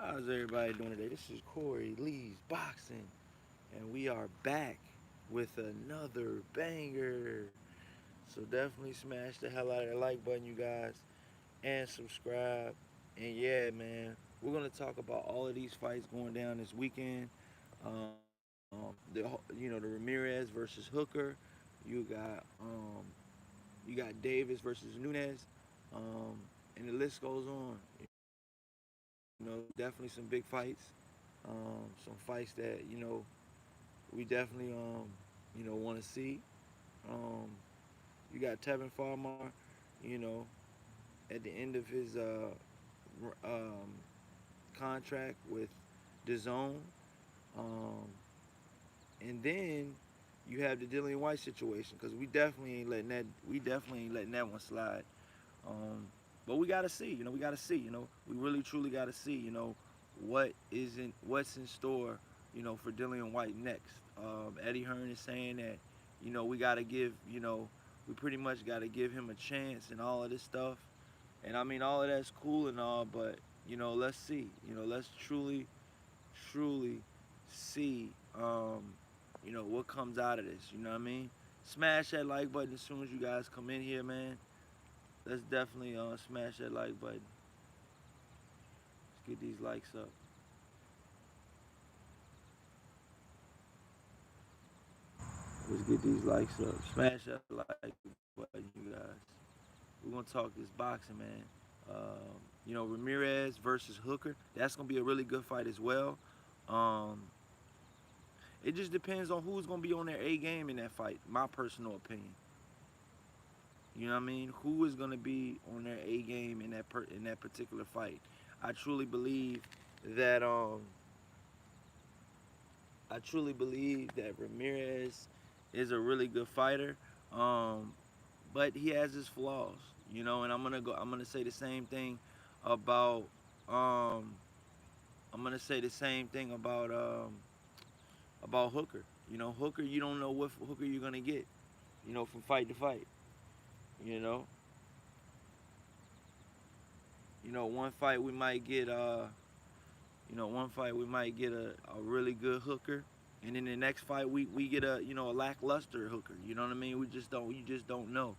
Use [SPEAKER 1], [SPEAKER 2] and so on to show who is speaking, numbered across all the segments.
[SPEAKER 1] How's everybody doing today? This is Corey Lee's Boxing, and we are back with another banger. So definitely smash the hell out of the like button, you guys, and subscribe. And yeah, man, we're gonna talk about all of these fights going down this weekend. The the Ramirez versus Hooker. You got Davis versus Nunez, and the list goes on. Definitely some big fights. Some fights that we definitely want to see. Um, you got Tevin Farmer, you know, at the end of his um, contract with the Zone, um, and then you have the Dillian White situation because we definitely ain't letting that one slide. Um, but we gotta see, we gotta see, we really truly gotta see, what's in store, for Dillian White next. Eddie Hearn is saying that, we gotta give, we pretty much gotta give him a chance and all of this stuff. And I mean, all of that's cool and all, but let's see, let's truly see, what comes out of this. You know what I mean? Smash that like button as soon as you guys come in here, man. Let's definitely smash that like button. Let's get these likes up. Let's get these likes up. Smash that like button, you guys. We're gonna talk this boxing, man. Ramirez versus Hooker. That's gonna be a really good fight as well. Um, it just depends on who's gonna be on their A game in that fight. My personal opinion. You know what I mean? Who is gonna be on their A game in that particular fight? I truly believe that I truly believe that Ramirez is a really good fighter, um, but he has his flaws, And I'm gonna say the same thing about. Um, I'm gonna say the same thing about Hooker. Hooker, you don't know what Hooker you're gonna get. From fight to fight. You know, one fight we might get. One fight we might get a really good Hooker, and then the next fight we get a lackluster Hooker. You know what I mean? You just don't know.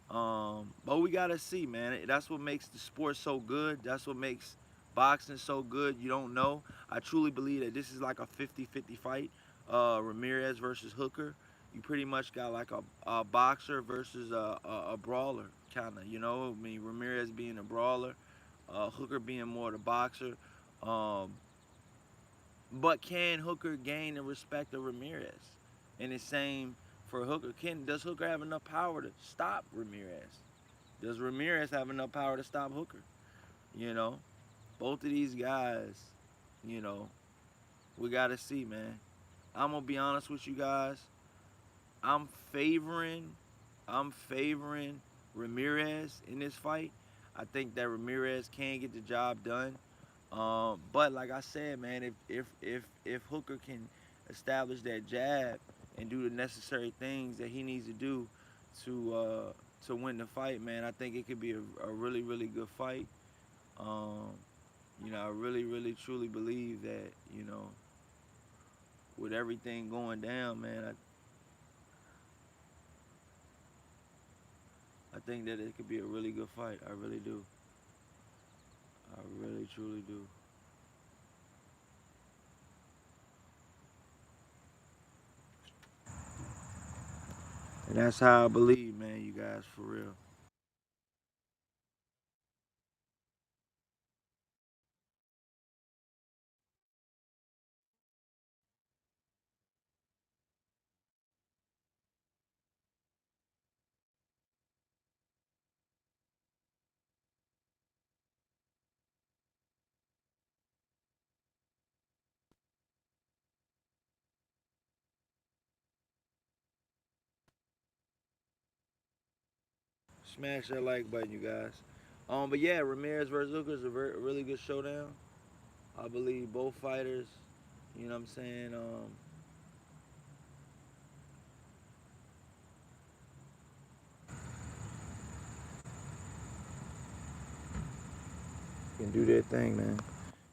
[SPEAKER 1] But we gotta see, man. That's what makes the sport so good. That's what makes boxing so good. You don't know. I truly believe that this is like a 50-50 fight. Ramirez versus Hooker. You pretty much got like a boxer versus a brawler, kind of. I mean, Ramirez being a brawler, Hooker being more the boxer. Um, but can Hooker gain the respect of Ramirez? And the same for Hooker. Does Hooker have enough power to stop Ramirez? Does Ramirez have enough power to stop Hooker? You know, both of these guys, you know, we gotta see, man. I'm gonna be honest with you guys. I'm favoring, I'm favoring Ramirez in this fight. I think that Ramirez can get the job done. But like I said, man, if Hooker can establish that jab and do the necessary things that he needs to do to win the fight, man, I think it could be a really really good fight. Um, I really truly believe that with everything going down, man, I think that it could be a really good fight. I really do. I really truly do. And that's how I believe, man. You guys, for real. Smash that like button, you guys. But yeah, Ramirez versus Hooker is a really good showdown. I believe both fighters, you know what I'm saying, can do their thing, man.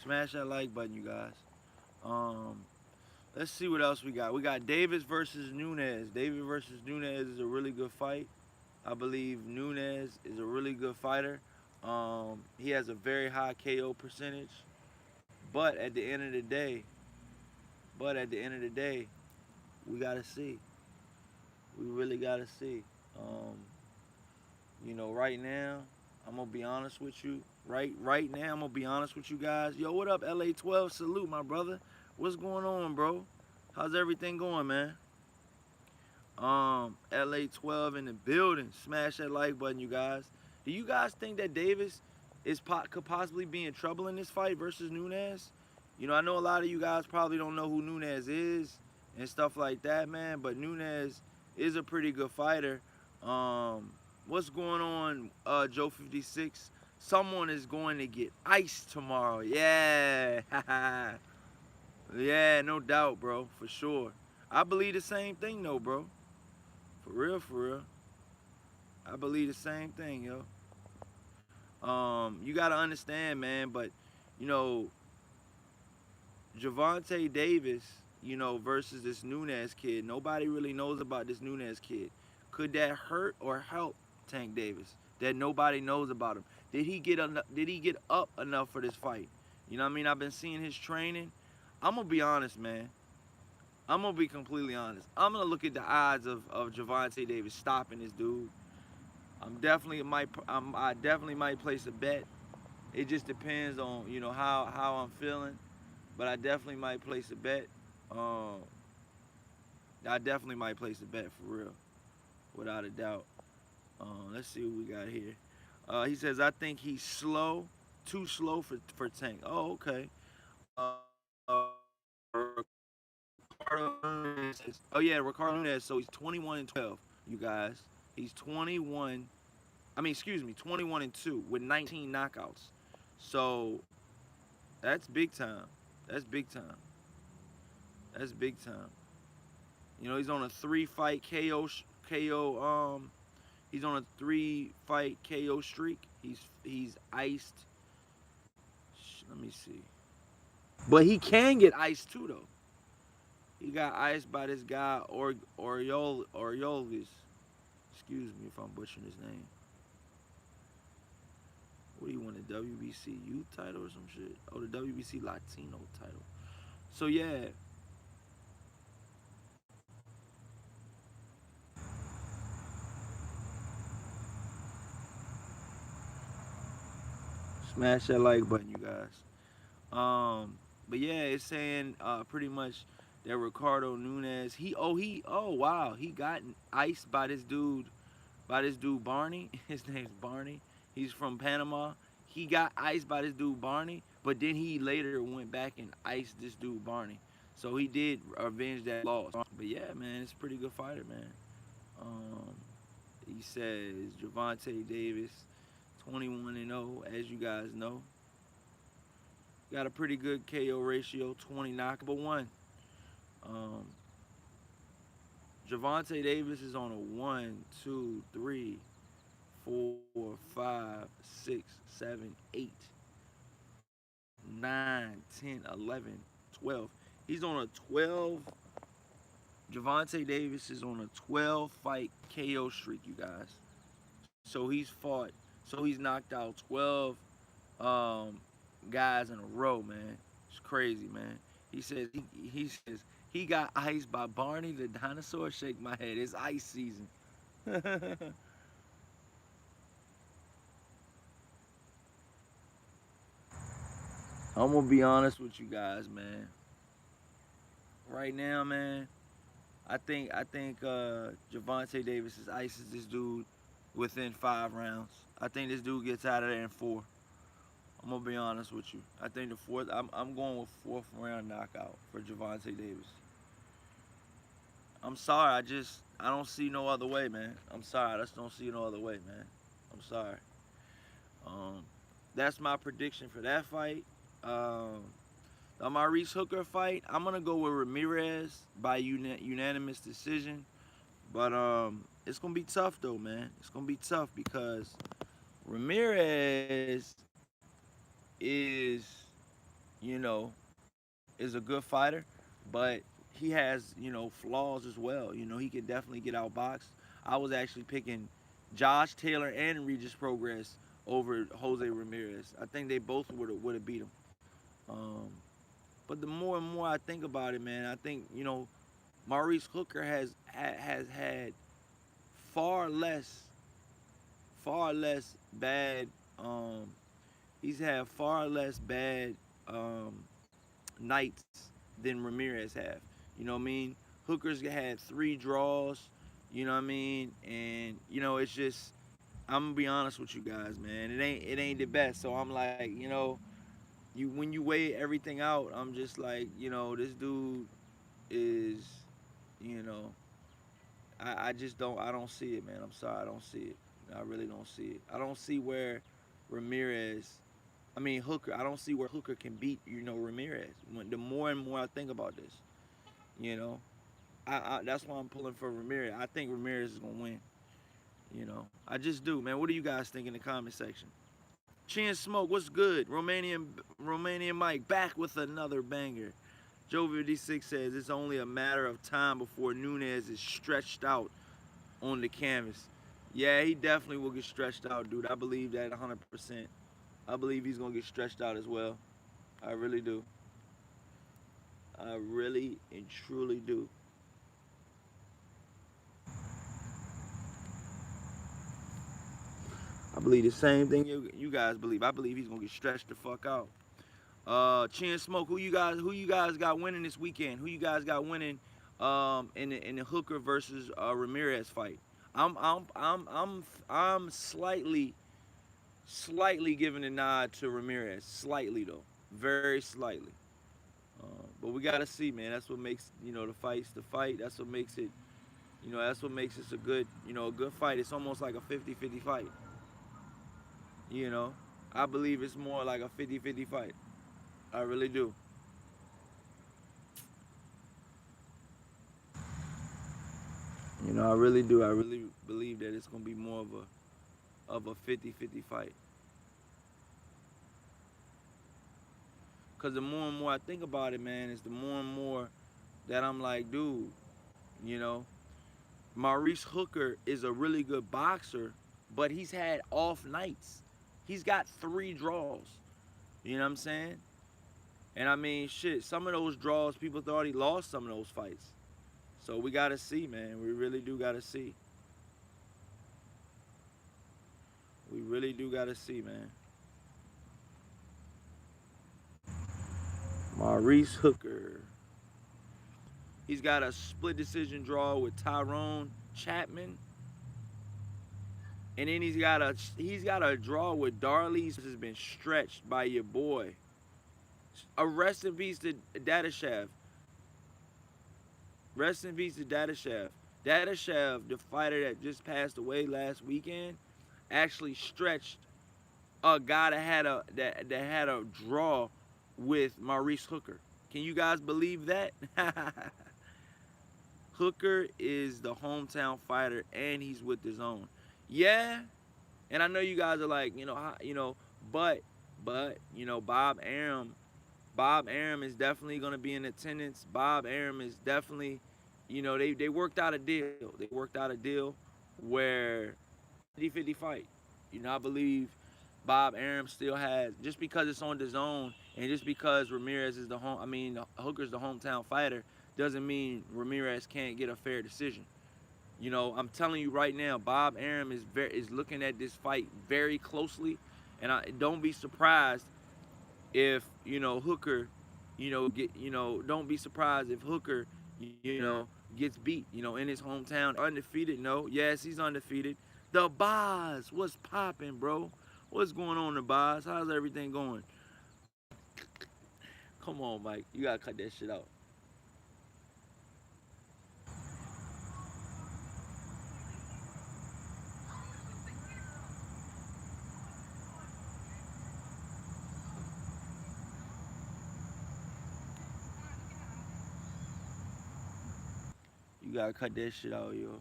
[SPEAKER 1] Smash that like button, you guys. Um, let's see what else we got. We got Davis versus Nunez. Davis versus Nunez is a really good fight. I believe Nunez is a really good fighter. He has a very high KO percentage. But at the end of the day, but at the end of the day, we gotta see. We really gotta see. Um, right now, I'm gonna be honest with you. Right now, I'm gonna be honest with you guys. Yo, what up, LA 12? Salute, my brother. What's going on, bro? How's everything going, man? LA 12 in the building. Smash that like button, you guys. Do you guys think that Davis could possibly be in trouble in this fight versus Nunez? I know a lot of you guys probably don't know who Nunez is and stuff like that, man. But Nunez is a pretty good fighter. What's going on, Joe 56? Someone is going to get iced tomorrow. Yeah, yeah, no doubt, bro, for sure. I believe the same thing, though, bro. For real, for real. I believe the same thing, yo. You gotta understand, man, but you know, Javante Davis, versus this Nunez kid. Nobody really knows about this Nunez kid. Could that hurt or help Tank Davis? That nobody knows about him. Did he get up enough for this fight? You know what I mean? I've been seeing his training. I'm gonna be honest, man. I'm gonna be completely honest. I'm gonna look at the odds of Javante Davis stopping this dude. I definitely might place a bet. It just depends on how I'm feeling, but I definitely might place a bet. Um, I definitely might place a bet for real, without a doubt. Let's see what we got here. He says I think he's slow, too slow for Tank. Oh, okay. Oh yeah, Ricardo Nunez. So he's 21-12. You guys, he's 21. I mean, excuse me, 21-2 with 19 knockouts. So that's big time. That's big time. That's big time. He's on a three-fight KO. He's on a three-fight KO streak. He's iced. Let me see. But he can get iced too, though. He got iced by this guy Orioles. Excuse me if I'm butchering his name. What do you want, a WBC youth title or some shit? Oh, the WBC Latino title. So yeah. Smash that like button, you guys. But yeah, it's saying pretty much that Ricardo Nunez, oh wow, he got iced by this dude Barney. His name's Barney. He's from Panama. He got iced by this dude Barney, but then he later went back and iced this dude Barney. So he did avenge that loss. But yeah, man, it's a pretty good fighter, man. Um, he says Javante Davis, 21-0, as you guys know. Got a pretty good KO ratio, 20 knockable one. Um, Javante Davis is on a 1, 2, 3, 4, 5, 6, 7, 8, 9, 10, 11, 12. He's on a 12. Javante Davis is on a 12 fight KO streak, you guys. So he's knocked out 12 um, guys in a row, man. It's crazy, man. He says he got iced by Barney the dinosaur. Shake my head. It's ice season. I'm gonna be honest with you guys, man. Right now, man, I think Javante Davis is ices this dude within 5 rounds. I think this dude gets out of there in 4. I'm gonna be honest with you. I think the fourth. I'm going with fourth round knockout for Javante Davis. I'm sorry. I don't see no other way, man. I'm sorry. I just don't see no other way, man. I'm sorry. Um, that's my prediction for that fight. Um, the Maurice Hooker fight, I'm gonna go with Ramirez by unanimous decision. But it's gonna be tough though, man. It's gonna be tough because Ramirez is you know, is a good fighter, but he has, flaws as well. He can definitely get outboxed. I was actually picking Josh Taylor and Regis Progress over Jose Ramirez. I think they both would have beat him. Um, but the more and more I think about it, man, I think Maurice Hooker has had far less far less bad. Um, he's had far less bad nights than Ramirez have. You know what I mean? Hooker's had 3 draws. You know what I mean? And it's just I'm gonna be honest with you guys, man. It ain't the best. So I'm like, you when you weigh everything out, I'm just like, this dude is, you know, I just don't see it, man. I'm sorry, I don't see it. I really don't see it. I don't see where Ramirez, I mean Hooker. I don't see where Hooker can beat Ramirez. The more and more I think about this, you know, that's why I'm pulling for Ramirez. I think Ramirez is gonna win. I just do, man. What do you guys think in the comment section? Chin Smoke, what's good? Romanian Mike back with another banger. Joe 56 says it's only a matter of time before Nunez is stretched out on the canvas. Yeah, he definitely will get stretched out, dude. I believe that 100%. I believe he's gonna get stretched out as well. I really do. I really and truly do. I believe the same thing you guys believe. I believe he's gonna get stretched the fuck out. Chin Smoke, who you guys got winning this weekend? Who you guys got winning in the Hooker versus Ramirez fight? I'm slightly giving a nod to Ramirez. Slightly though. Very slightly. But we gotta see, man. That's what makes the fights the fight. That's what makes it. That's what makes this a good fight. It's almost like a 50-50 fight. You know, I believe it's more like a 50-50 fight. I really do. I really do. I really believe that it's gonna be more of a 50-50 fight. Cause the more and more I think about it, man, it's the more and more that I'm like, dude, you know, Maurice Hooker is a really good boxer, but he's had off nights. He's got 3 draws. You know what I'm saying? And I mean, shit, some of those draws, people thought he lost some of those fights. So we gotta see, man. We really do gotta see. We really do gotta see, man. Maurice Hooker. He's got a split decision draw with Tyrone Chapman. And then he's got a draw with Darley's has been stretched by your boy. A rest in peace to Dadashev. Rest in peace to Dadashev. Dadashev, the fighter that just passed away last weekend, actually stretched a guy that had a draw with Maurice Hooker. Can you guys believe that? Hooker is the hometown fighter, and he's with his own. Yeah, and I know you guys are like, but Bob Arum is definitely going to be in attendance. Bob Arum is definitely, they worked out a deal. They worked out a deal where 50-50 fight. I believe Bob Arum still has, just because it's on the zone and just because Ramirez is Hooker's the hometown fighter, doesn't mean Ramirez can't get a fair decision. I'm telling you right now, Bob Arum is looking at this fight very closely, and don't be surprised if Hooker, don't be surprised if Hooker, gets beat, in his hometown. Undefeated? No. Yes, he's undefeated. The Boz, what's popping, bro? What's going on, the Boz? How's everything going? Come on, Mike, you gotta cut that shit out. You gotta cut that shit out, yo.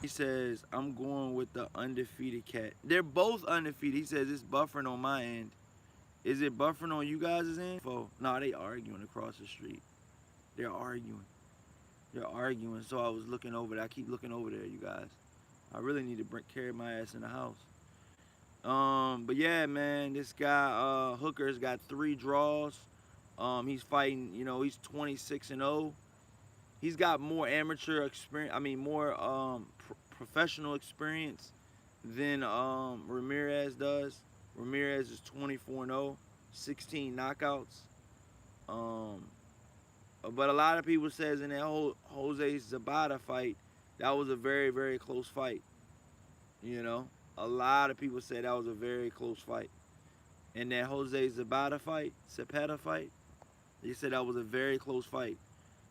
[SPEAKER 1] He says, I'm going with the undefeated cat. They're both undefeated. He says it's buffering on my end. Is it buffering on you guys' end? No, they arguing across the street. They're arguing. They're arguing. So I was looking over there. I keep looking over there, you guys. I really need to carry my ass in the house. But yeah, man, this guy Hooker's got 3 draws. He's fighting. He's 26-0. He's got more amateur experience. I mean, more professional experience than Ramirez does. Ramirez is 24-0, 16 knockouts. But a lot of people says in that whole Jose Zabata fight, that was a very, very close fight. A lot of people said that was a very close fight. And that Jose Zabata fight, they said that was a very close fight.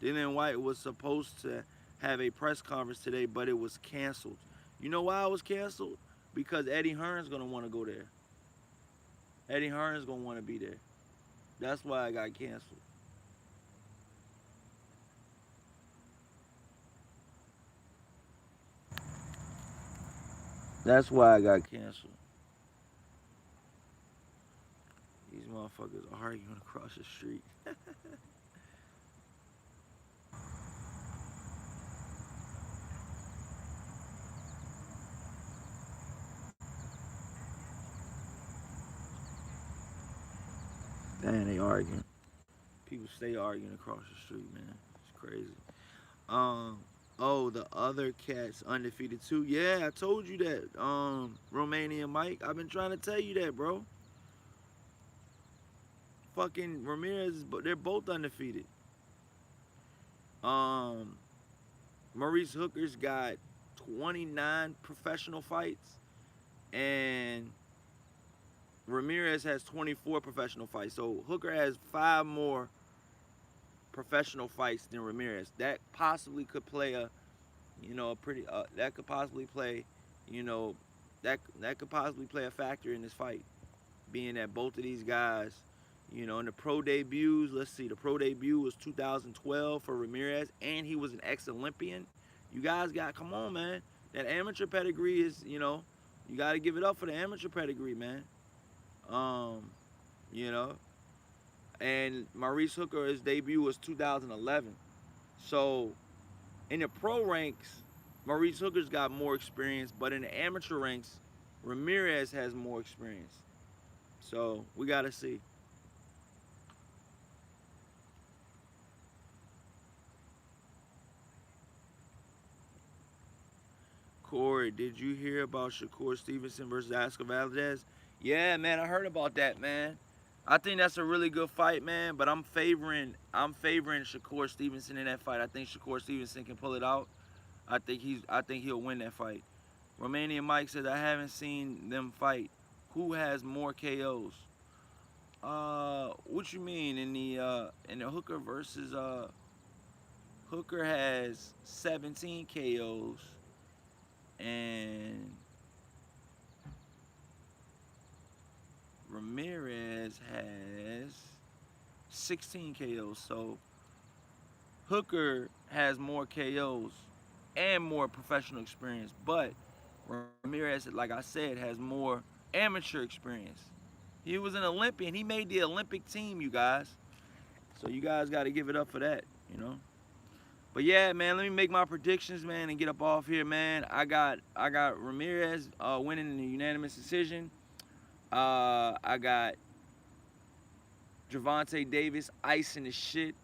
[SPEAKER 1] Dillian White was supposed to have a press conference today, but it was canceled. You know why it was canceled? Because Eddie Hearn's going to want to go there. Eddie Hearn's going to want to be there. That's why it got canceled. That's why I got canceled. These motherfuckers are arguing across the street. Damn, they arguing. People stay arguing across the street, man. It's crazy. Oh, the other cat's undefeated too. Yeah, I told you that. Romanian Mike, I've been trying to tell you that, bro. Fucking Ramirez, but they're both undefeated. Maurice Hooker's got 29 professional fights, and Ramirez has 24 professional fights. So Hooker has 5 more professional fights than Ramirez. That possibly could play that could possibly play, that could possibly play a factor in this fight, being that both of these guys, in the pro debuts. Let's see, the pro debut was 2012 for Ramirez, and he was an ex-Olympian. You guys come on, man. That amateur pedigree is, you got to give it up for the amateur pedigree, man. And Maurice Hooker, his debut was 2011. So in the pro ranks, Maurice Hooker's got more experience, but in the amateur ranks, Ramirez has more experience. So we got to see. Corey, did you hear about Shakur Stevenson versus Oscar Valdez? Yeah, man, I heard about that, man. I think that's a really good fight, man. But I'm favoring Shakur Stevenson in that fight. I think Shakur Stevenson can pull it out. I think he'll win that fight. Romanian Mike says, I haven't seen them fight. Who has more KOs? What you mean in the Hooker versus Hooker has 17 KOs and Ramirez has 16 KOs. So Hooker has more KOs and more professional experience, but Ramirez, like I said, has more amateur experience. He was an Olympian. He made the Olympic team, you guys. So you guys got to give it up for that, But yeah, man, let me make my predictions, man, and get up off here, man. I got Ramirez winning in a unanimous decision. I got Gervonta Davis icing the shit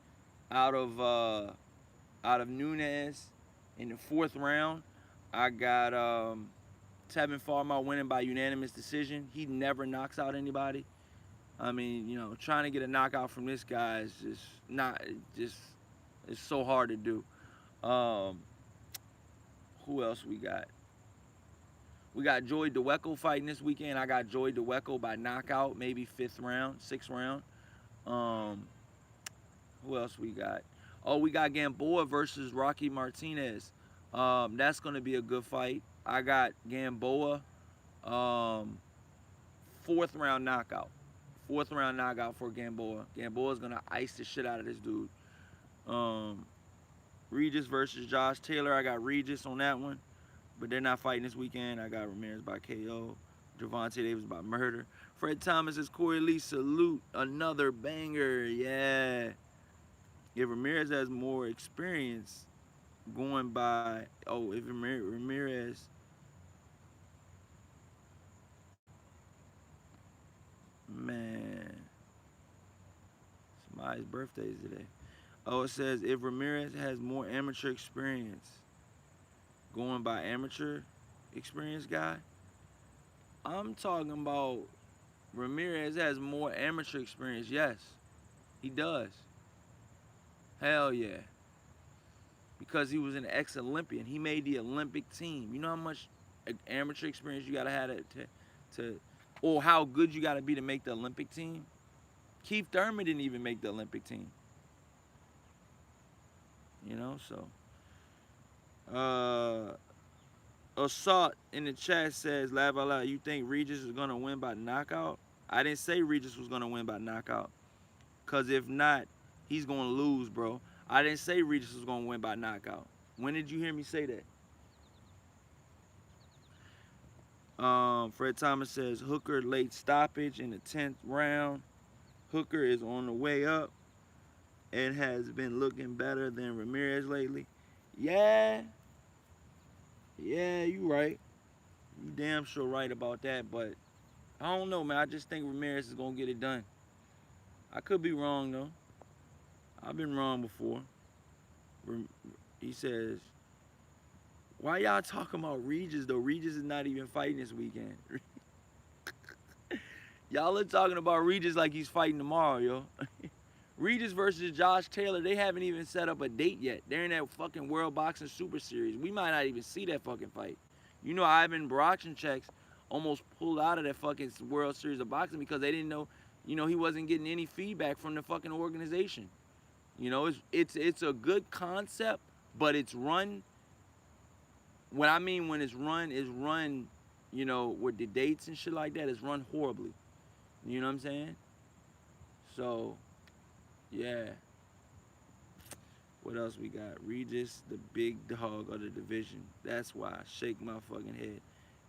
[SPEAKER 1] out of Nunez in the 4th round. I got Tevin Farmer winning by unanimous decision. He never knocks out anybody. I mean, trying to get a knockout from this guy is it's so hard to do. Who else we got? We got Joey Dwecko fighting this weekend. I got Joey Dwecko by knockout, maybe 5th round, 6th round. Who else we got? Oh, we got Gamboa versus Rocky Martinez. That's going to be a good fight. I got Gamboa, 4th round knockout. 4th round knockout for Gamboa. Gamboa's going to ice the shit out of this dude. Regis versus Josh Taylor. I got Regis on that one. but they're not fighting this weekend. I got Ramirez by KO, Gervonta Davis by murder. Fred Thomas says Corey Lee salute another banger. Yeah. If Ramirez has more experience going by, if Ramirez, man, somebody's birthday is today. Oh, it says if Ramirez has more amateur experience going by amateur experience guy, I'm talking about Ramirez has more amateur experience. Yes, he does. Hell yeah. Because he was an ex-Olympian. He made the Olympic team. You know how much amateur experience you gotta have to or how good you gotta be to make the Olympic team? Keith Thurman didn't even make the Olympic team. You know, so Assault in the chat says, laugh out loud, you think Regis is gonna win by knockout? I didn't say Regis was gonna win by knockout. Cause if not, he's gonna lose, bro. I didn't say Regis was gonna win by knockout. When did you hear me say that? Fred Thomas says Hooker late stoppage in the 10th round. Hooker is on the way up and has been looking better than Ramirez lately. Yeah, you right. You damn sure right about that, but I don't know, man. I just think Ramirez is gonna get it done. I could be wrong though. I've been wrong before. He says, why y'all talking about Regis though? Regis is not even fighting this weekend. Y'all are talking about Regis like he's fighting tomorrow, yo. Regis versus Josh Taylor, they haven't even set up a date yet. They're in that fucking World Boxing Super Series. We might not even see that fucking fight. You know, Ivan Borakchencheks almost pulled out of that fucking World Series of Boxing because they didn't know, you know, he wasn't getting any feedback from the fucking organization. You know, it's a good concept, but it's run. What I mean when it's run, you know, with the dates and shit like that, it's run horribly. You know what I'm saying? So, yeah. What else we got? Regis, the big dog of the division. That's why I shake my fucking head.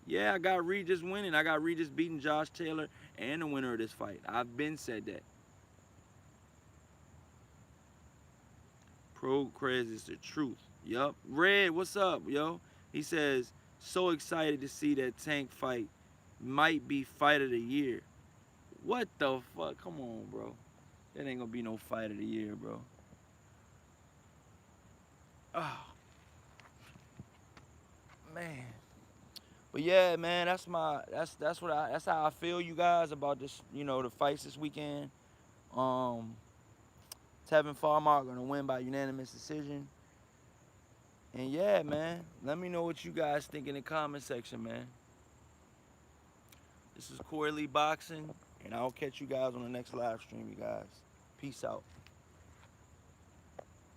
[SPEAKER 1] Yeah, I got Regis winning. I got Regis beating Josh Taylor and the winner of this fight. I've been said that. Pro Crez is the truth. Yup. Red, what's up, yo? He says, so excited to see that Tank fight. Might be fight of the year. What the fuck? Come on, bro. That ain't gonna be no fight of the year, bro. Oh, man. But yeah, man, that's how I feel, you guys, about this, you know, the fights this weekend. Tevin Farmer gonna win by unanimous decision. And yeah, man, let me know what you guys think in the comment section, man. This is Corey Lee Boxing, and I'll catch you guys on the next live stream, you guys. Peace out.